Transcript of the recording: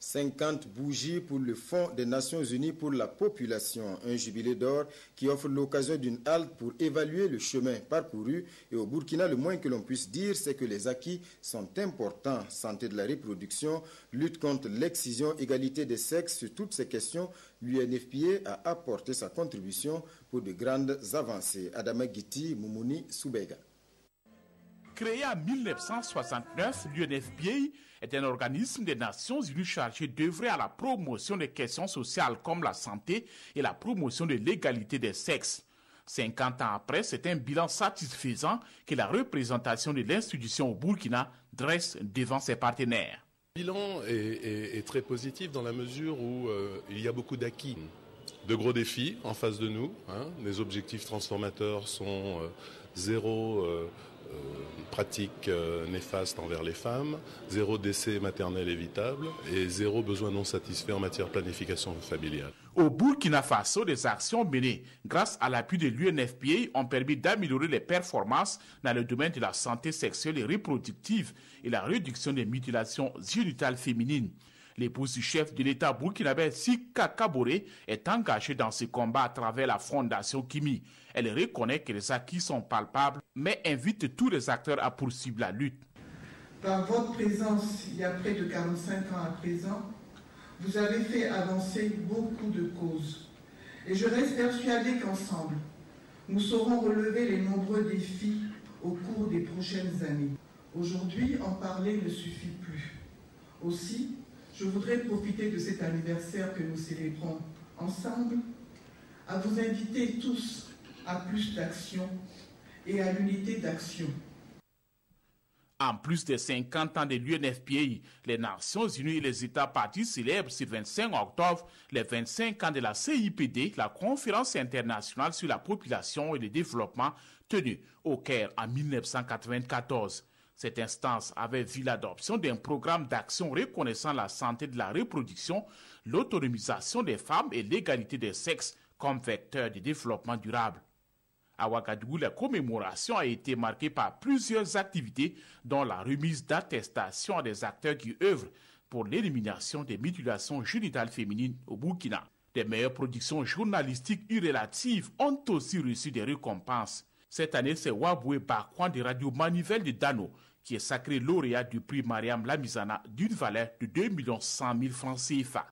50 bougies pour le Fonds des Nations Unies pour la population. Un jubilé d'or qui offre l'occasion d'une halte pour évaluer le chemin parcouru. Et au Burkina, le moins que l'on puisse dire, c'est que les acquis sont importants. Santé de la reproduction, lutte contre l'excision, égalité des sexes. Sur toutes ces questions, l'UNFPA a apporté sa contribution pour de grandes avancées. Adama Giti, Moumouni, Soubega. Créé en 1969, l'UNFPA est un organisme des Nations Unies chargé d'œuvrer à la promotion des questions sociales comme la santé et la promotion de l'égalité des sexes. 50 ans après, c'est un bilan satisfaisant que la représentation de l'institution au Burkina dresse devant ses partenaires. Le bilan est très positif dans la mesure où il y a beaucoup d'acquis. De gros défis en face de nous. Les objectifs transformateurs sont zéro pratique néfaste envers les femmes, zéro décès maternel évitable et zéro besoin non satisfait en matière de planification familiale. Au Burkina Faso, des actions menées grâce à l'appui de l'UNFPA ont permis d'améliorer les performances dans le domaine de la santé sexuelle et reproductive et la réduction des mutilations génitales féminines. L'épouse du chef de l'État burkinabé Sika Kaboré est engagée dans ce combat à travers la Fondation Kimi. Elle reconnaît que les acquis sont palpables, mais invite tous les acteurs à poursuivre la lutte. Par votre présence, il y a près de 45 ans à présent, vous avez fait avancer beaucoup de causes. Et je reste persuadée qu'ensemble, nous saurons relever les nombreux défis au cours des prochaines années. Aujourd'hui, en parler ne suffit plus. Aussi, je voudrais profiter de cet anniversaire que nous célébrons ensemble à vous inviter tous à plus d'action et à l'unité d'action. En plus des 50 ans de l'UNFPA, les Nations Unies et les États partis célèbrent ce 25 octobre les 25 ans de la CIPD, la conférence internationale sur la population et le développement tenue au Caire en 1994. Cette instance avait vu l'adoption d'un programme d'action reconnaissant la santé de la reproduction, l'autonomisation des femmes et l'égalité des sexes comme vecteur de développement durable. À Ouagadougou, la commémoration a été marquée par plusieurs activités, dont la remise d'attestations à des acteurs qui œuvrent pour l'élimination des mutilations génitales féminines au Burkina. Les meilleures productions journalistiques et relatives ont aussi reçu des récompenses. Cette année, c'est Waboué Bakwan de Radio Manivelle de Dano qui est sacré lauréat du prix Mariam Lamizana d'une valeur de 2 100 000 francs CFA.